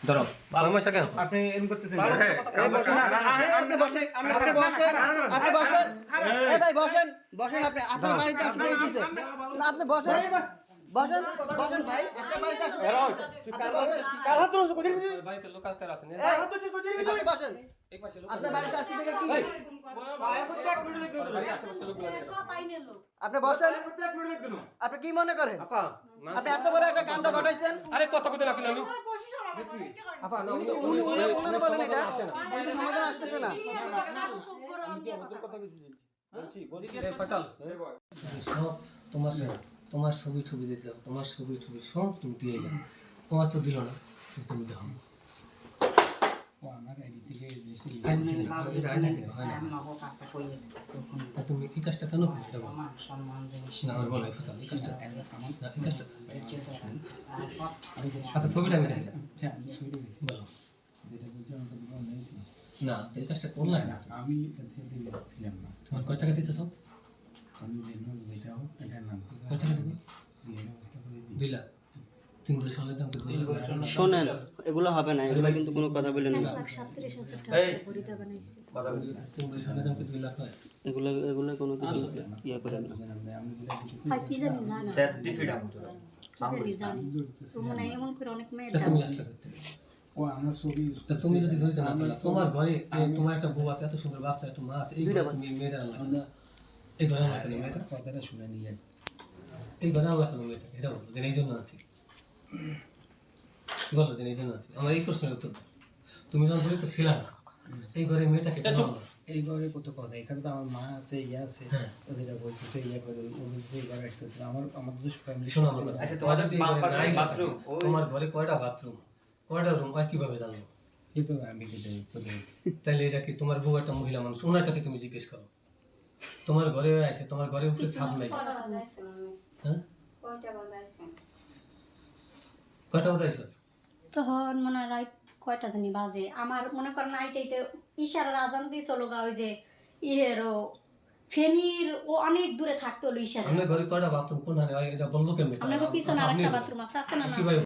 ধরো সমস্যা কেন আপনি এম করতেছেন আপনি বসেন এই ভাই বসেন বসেন আপনি আপনার বাড়িতে আসতে দিয়েছে না আপনি বসেন বসেন বসেন ভাই আপনার বাড়িতে আসতে কার হাত ধরছো কোদিন বাড়িতে লোক কাজ আছে না এই বসেন এই পাশে লোক আপনার বাড়িতে আসতে থেকে কি আশেপাশে লোকগুলো আপনি বসেন আপনি কি মনে করেন আপা আপনি এত বড় একটা কাণ্ড ঘটাইছেন আরে কত কথা রাখি না আপা না উনি উনারে বলেন এটা উনি তো সমাধান আসতেছে না সব তোমার ছবি ছবি দিতে যাও তোমার ছবি ছবি সব তুমি দিয়ে যাও তোমার তো দিল না তুমি দাও তুমি এই কাজটা কেন করলে এটা বলো না আমার বলো এই কাজটা আচ্ছা ছবিটা আমি দেখি বলো না এই কাজটা করলাম না আমি ছিলাম না তোমার কয় টাকা দিতে সব আমি এটার নাম কয় টাকা দিবে দিলা 3 বছর হলে দাম শোনেন এগুলো হবে না এগুলো কিন্তু কোনো কথা বলেন না এগুলো এগুলো কোনো কিছু ইয়া করেন না তুমি আসলে করতে ও আমার ছবি তুমি যদি ধরতে না পারলা তোমার ঘরে তোমার একটা বউ আছে এত সুন্দর বাচ্চা একটা মা আছে এই ঘরে তুমি মেয়েটা আনলা না এই ঘরে আনলা কেন মেয়েটা কথাটা শুনে নিয়ে এই ঘরে আনলা কেন মেয়েটা এটা বলো যে এই জন্য আছি বলো যে এই জন্য আছি আমার এই প্রশ্নের উত্তর দাও তুমি যখন ধরে তো ছিল না এই ঘরে মেয়েটাকে কেন আনলা এই ঘরে কত কথা এখানে তো আমার মা আছে ইয়া আছে ওদের বলতেছে ইয়া করে ওদের এই ঘরে আসতে আমাদের তো ফ্যামিলি শোনো আমার কথা তোমার যদি এই ঘরে নাই বাথরুম তোমার ঘরে কয়টা বাথরুম কয়টা রুম হয় কিভাবে জানলো এই তো আমি তাহলে এটা কি তোমার বউ একটা মহিলা মানুষ ওনার কাছে তুমি জিজ্ঞেস করো তোমার ঘরে আছে তোমার ঘরে উপরে ছাদ নাই হ্যাঁ কয়টা বাজাইছো তখন মনে হয় রাত কয়টা জানি বাজে আমার মনে করেন আইতে ইশারার আজান দিয়ে চলো গা ওই যে ইহেরও ফেনীর ও অনেক দূরে থাকতে হলো ইশারা আপনার ঘরে কয়টা বাথরুম কোন এটা বলবো কেমনে আপনার পিছনে আরেকটা বাথরুম আছে না কিভাবে